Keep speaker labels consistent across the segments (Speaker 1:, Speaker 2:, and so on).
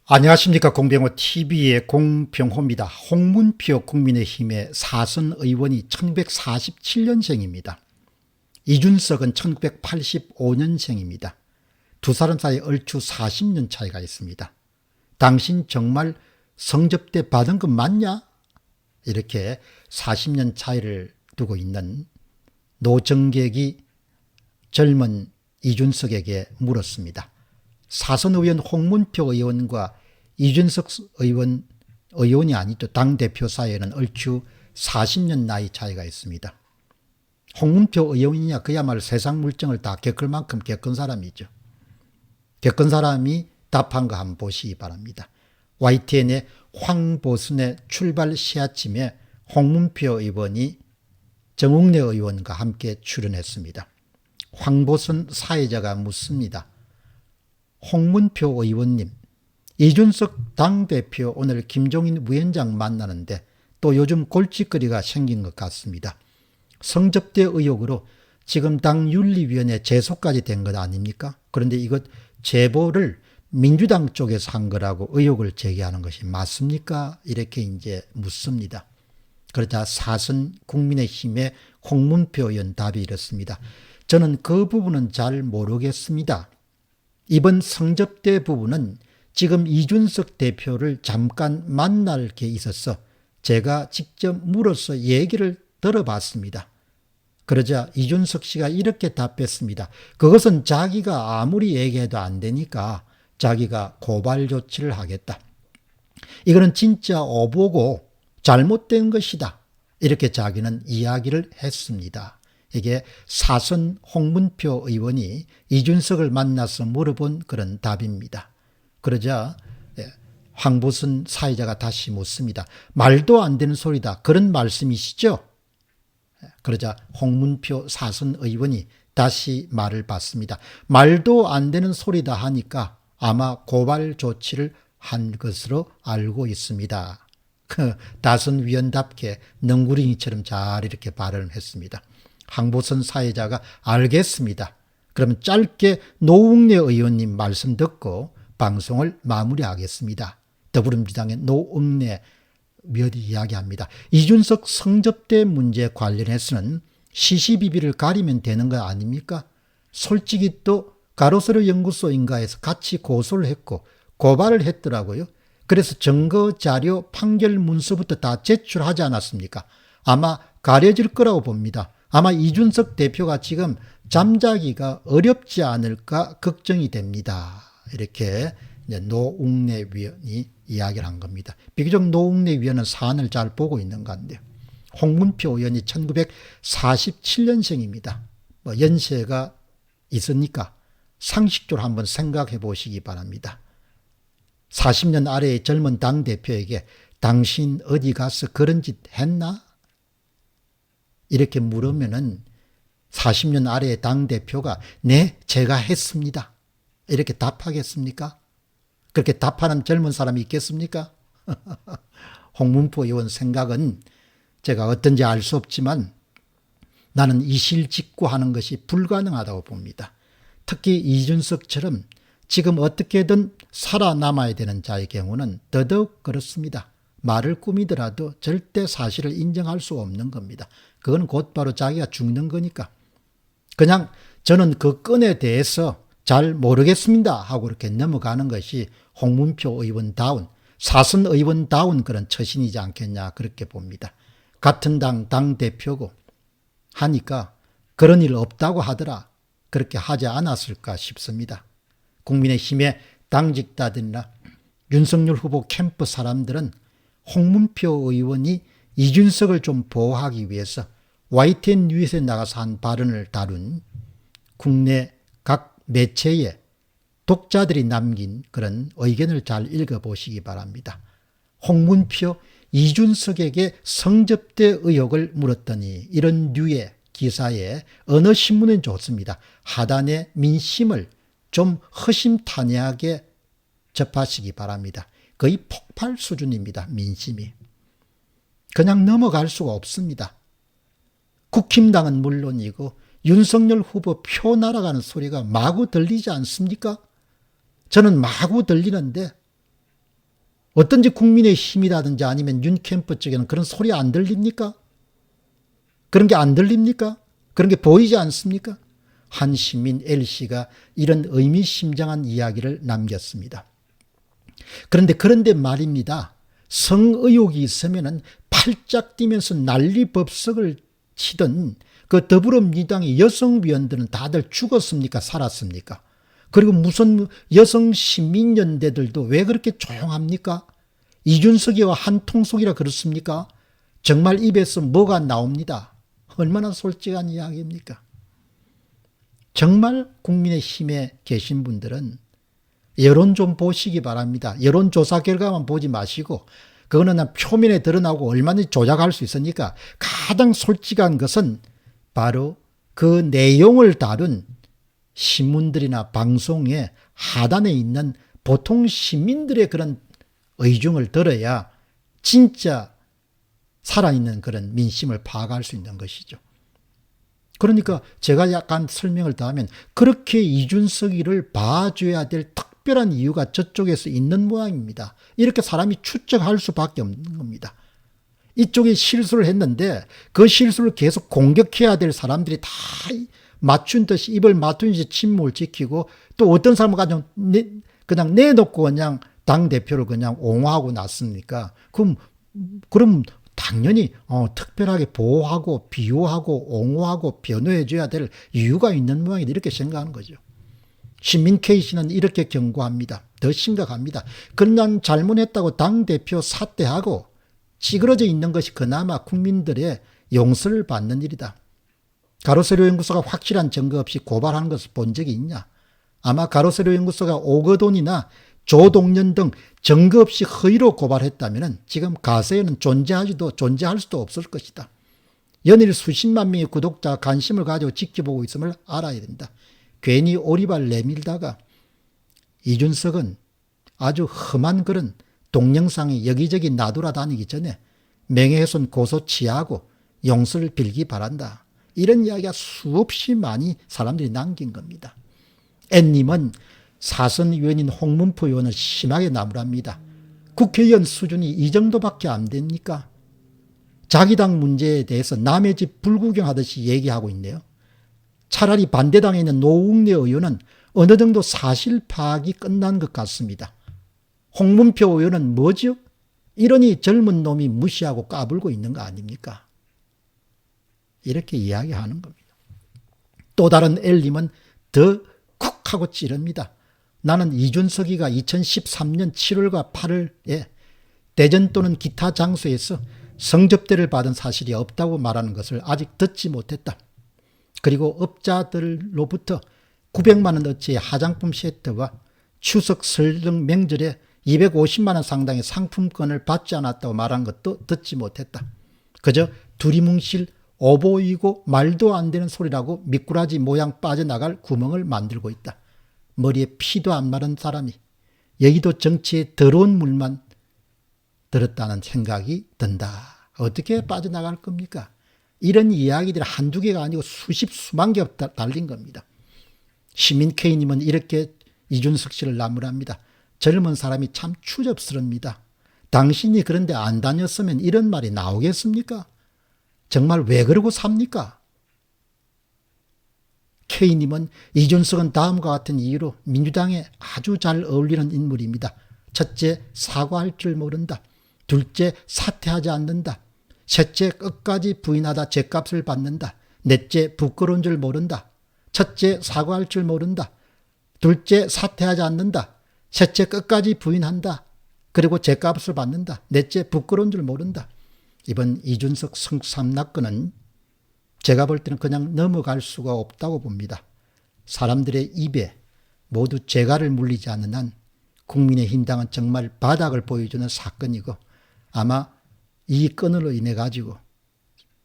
Speaker 1: 안녕하십니까. 공병호 TV의 공병호입니다. 홍문표 국민의힘의 사선 의원이 1947년생입니다. 이준석은 1985년생입니다. 두 사람 사이 얼추 40년 차이가 있습니다. 당신 정말 성접대 받은 거 맞냐? 이렇게 40년 차이를 두고 있는 노정객이 젊은 이준석에게 물었습니다. 사선 의원 홍문표 의원과 이준석 의원이 아니죠. 당대표 사이에는 얼추 40년 나이 차이가 있습니다. 홍문표 의원이냐 그야말로 세상 물정을 다 겪을 만큼 겪은 사람이죠. 겪은 사람이 답한 거 한번 보시기 바랍니다. YTN의 황보순의 출발 시아침에 홍문표 의원이 정웅래 의원과 함께 출연했습니다. 황보순 사회자가 묻습니다. 홍문표 의원님, 이준석 당대표 오늘 김종인 위원장 만나는데 또 요즘 골칫거리가 생긴 것 같습니다. 성접대 의혹으로 지금 당 윤리위원회 제소까지 된 것 아닙니까? 그런데 이것 제보를 민주당 쪽에서 한 거라고 의혹을 제기하는 것이 맞습니까? 이렇게 이제 묻습니다. 그러자 사선 국민의힘의 홍문표 의원 답이 이렇습니다. 저는 그 부분은 잘 모르겠습니다. 이번 성접대 부분은 지금 이준석 대표를 잠깐 만날 게 있어서 제가 직접 물어서 얘기를 들어봤습니다. 그러자 이준석 씨가 이렇게 답했습니다. 그것은 자기가 아무리 얘기해도 안 되니까 자기가 고발 조치를 하겠다. 이거는 진짜 오보고 잘못된 것이다. 이렇게 자기는 이야기를 했습니다. 이게 사선 홍문표 의원이 이준석을 만나서 물어본 그런 답입니다. 그러자 황보순 사회자가 다시 묻습니다. 말도 안 되는 소리다. 그런 말씀이시죠? 그러자 홍문표 사선 의원이 다시 말을 받습니다. 말도 안 되는 소리다 하니까 아마 고발 조치를 한 것으로 알고 있습니다. 그 다선 위원답게 능구링이처럼 잘 이렇게 발언을 했습니다. 황보순 사회자가 알겠습니다. 그러면 짧게 노웅래 의원님 말씀 듣고 방송을 마무리하겠습니다. 더불어민주당의 노웅래 몇 이야기합니다. 이준석 성접대 문제 관련해서는 시시비비를 가리면 되는 거 아닙니까? 솔직히 또 가로세로 연구소인가에서 같이 고소를 했고 고발을 했더라고요. 그래서 증거 자료 판결 문서부터 다 제출하지 않았습니까? 아마 가려질 거라고 봅니다. 아마 이준석 대표가 지금 잠자기가 어렵지 않을까 걱정이 됩니다. 이렇게 노웅래 위원이 이야기를 한 겁니다. 비교적 노웅래 위원은 사안을 잘 보고 있는 건데요. 홍문표 의원이 1947년생입니다. 뭐 연세가 있으니까 상식적으로 한번 생각해 보시기 바랍니다. 40년 아래의 젊은 당대표에게 당신 어디 가서 그런 짓 했나? 이렇게 물으면은 40년 아래의 당대표가 네, 제가 했습니다. 이렇게 답하겠습니까? 그렇게 답하는 젊은 사람이 있겠습니까? 홍문표 의원 생각은 제가 어떤지 알 수 없지만 나는 이실직고하는 것이 불가능하다고 봅니다. 특히 이준석처럼 지금 어떻게든 살아남아야 되는 자의 경우는 더더욱 그렇습니다. 말을 꾸미더라도 절대 사실을 인정할 수 없는 겁니다. 그건 곧바로 자기가 죽는 거니까. 그냥 저는 그 건에 대해서 잘 모르겠습니다 하고 이렇게 넘어가는 것이 홍문표 의원다운, 사선 의원다운 그런 처신이지 않겠냐 그렇게 봅니다. 같은 당대표고 하니까 그런 일 없다고 하더라. 그렇게 하지 않았을까 싶습니다. 국민의힘의 당직자들이나 윤석열 후보 캠프 사람들은 홍문표 의원이 이준석을 좀 보호하기 위해서 YTN 뉴스에 나가서 한 발언을 다룬 국내 각 매체에 독자들이 남긴 그런 의견을 잘 읽어보시기 바랍니다. 홍문표 이준석에게 성접대 의혹을 물었더니 이런 류의 기사에 어느 신문은 좋습니다. 하단의 민심을 좀 허심탄회하게 접하시기 바랍니다. 거의 폭발 수준입니다. 민심이. 그냥 넘어갈 수가 없습니다. 국힘당은 물론이고 윤석열 후보 표 날아가는 소리가 마구 들리지 않습니까? 저는 마구 들리는데 어떤지 국민의힘이라든지 아니면 윤 캠프 쪽에는 그런 소리 안 들립니까? 그런 게 안 들립니까? 그런 게 보이지 않습니까? 한 시민 L씨가 이런 의미심장한 이야기를 남겼습니다. 그런데 말입니다. 성의혹이 있으면은 팔짝 뛰면서 난리법석을 치던 그 더불어민주당의 여성위원들은 다들 죽었습니까? 살았습니까? 그리고 무슨 여성시민연대들도 왜 그렇게 조용합니까? 이준석이와 한통속이라 그렇습니까? 정말 입에서 뭐가 나옵니다. 얼마나 솔직한 이야기입니까? 정말 국민의힘에 계신 분들은 여론 좀 보시기 바랍니다. 여론조사 결과만 보지 마시고 그거는 표면에 드러나고 얼마든지 조작할 수 있으니까 가장 솔직한 것은 바로 그 내용을 다룬 신문들이나 방송에 하단에 있는 보통 시민들의 그런 의중을 들어야 진짜 살아있는 그런 민심을 파악할 수 있는 것이죠. 그러니까 제가 약간 설명을 더 하면 그렇게 이준석이를 봐줘야 될 특별한 이유가 저쪽에서 있는 모양입니다. 이렇게 사람이 추측할 수밖에 없는 겁니다. 이쪽이 실수를 했는데 그 실수를 계속 공격해야 될 사람들이 다 맞춘 듯이 입을 맞춘 듯이 침묵을 지키고 또 어떤 사람은 그냥 내놓고 그냥 당대표를 그냥 옹호하고 났습니까? 그럼 당연히 특별하게 보호하고 비호하고 옹호하고 변호해줘야 될 이유가 있는 모양이다 이렇게 생각하는 거죠. 시민 K씨는 이렇게 경고합니다. 더 심각합니다. 그냥 잘못했다고 당대표 사퇴하고 찌그러져 있는 것이 그나마 국민들의 용서를 받는 일이다. 가로세로 연구소가 확실한 증거 없이 고발하는 것을 본 적이 있냐? 아마 가로세로 연구소가 오거돈이나 조동연 등 증거 없이 허위로 고발했다면 지금 가세연은 존재할 수도 없을 것이다. 연일 수십만 명의 구독자가 관심을 가지고 지켜보고 있음을 알아야 된다. 괜히 오리발 내밀다가 이준석은 아주 험한 그런 동영상이 여기저기 나돌아다니기 전에 명예훼손 고소 취하하고 용서를 빌기 바란다. 이런 이야기가 수없이 많이 사람들이 남긴 겁니다. N님은 사선 의원인 홍문표 의원을 심하게 나무랍니다. 국회의원 수준이 이 정도밖에 안 됩니까? 자기 당 문제에 대해서 남의 집 불구경하듯이 얘기하고 있네요. 차라리 반대당에 있는 노웅래 의원은 어느 정도 사실 파악이 끝난 것 같습니다. 홍문표 의원은 뭐죠? 이러니 젊은 놈이 무시하고 까불고 있는 거 아닙니까? 이렇게 이야기하는 겁니다. 또 다른 L님은 더 쿡 하고 찌릅니다. 나는 이준석이가 2013년 7월과 8월에 대전 또는 기타 장소에서 성접대를 받은 사실이 없다고 말하는 것을 아직 듣지 못했다. 그리고 업자들로부터 900만 원어치의 화장품 세트와 추석 설 등 명절에 250만 원 상당의 상품권을 받지 않았다고 말한 것도 듣지 못했다. 그저 두리뭉실 오보이고 말도 안 되는 소리라고 미꾸라지 모양 빠져나갈 구멍을 만들고 있다. 머리에 피도 안 마른 사람이 여의도 정치에 더러운 물만 들었다는 생각이 든다. 어떻게 빠져나갈 겁니까? 이런 이야기들이 한두 개가 아니고 수만 개 달린 겁니다. 시민 K님은 이렇게 이준석 씨를 나무랍니다. 젊은 사람이 참 추접스럽니다. 당신이 그런데 안 다녔으면 이런 말이 나오겠습니까? 정말 왜 그러고 삽니까? K님은 이준석은 다음과 같은 이유로 민주당에 아주 잘 어울리는 인물입니다. 첫째, 사과할 줄 모른다. 둘째, 사퇴하지 않는다. 셋째, 끝까지 부인하다 죗값을 받는다. 넷째, 부끄러운 줄 모른다. 첫째, 사과할 줄 모른다. 둘째, 사퇴하지 않는다. 셋째, 끝까지 부인한다. 그리고 죗값을 받는다. 넷째, 부끄러운 줄 모른다. 이번 이준석 성삼락건은 제가 볼 때는 그냥 넘어갈 수가 없다고 봅니다. 사람들의 입에 모두 재갈을 물리지 않는 한 국민의힘당은 정말 바닥을 보여주는 사건이고 아마 이 건으로 인해 가지고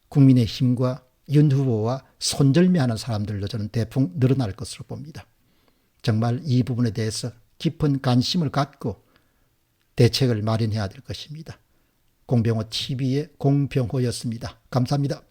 Speaker 1: 국민의힘과 윤 후보와 손절매하는 사람들도 저는 대폭 늘어날 것으로 봅니다. 정말 이 부분에 대해서 깊은 관심을 갖고 대책을 마련해야 될 것입니다. 공병호 TV의 공병호였습니다. 감사합니다.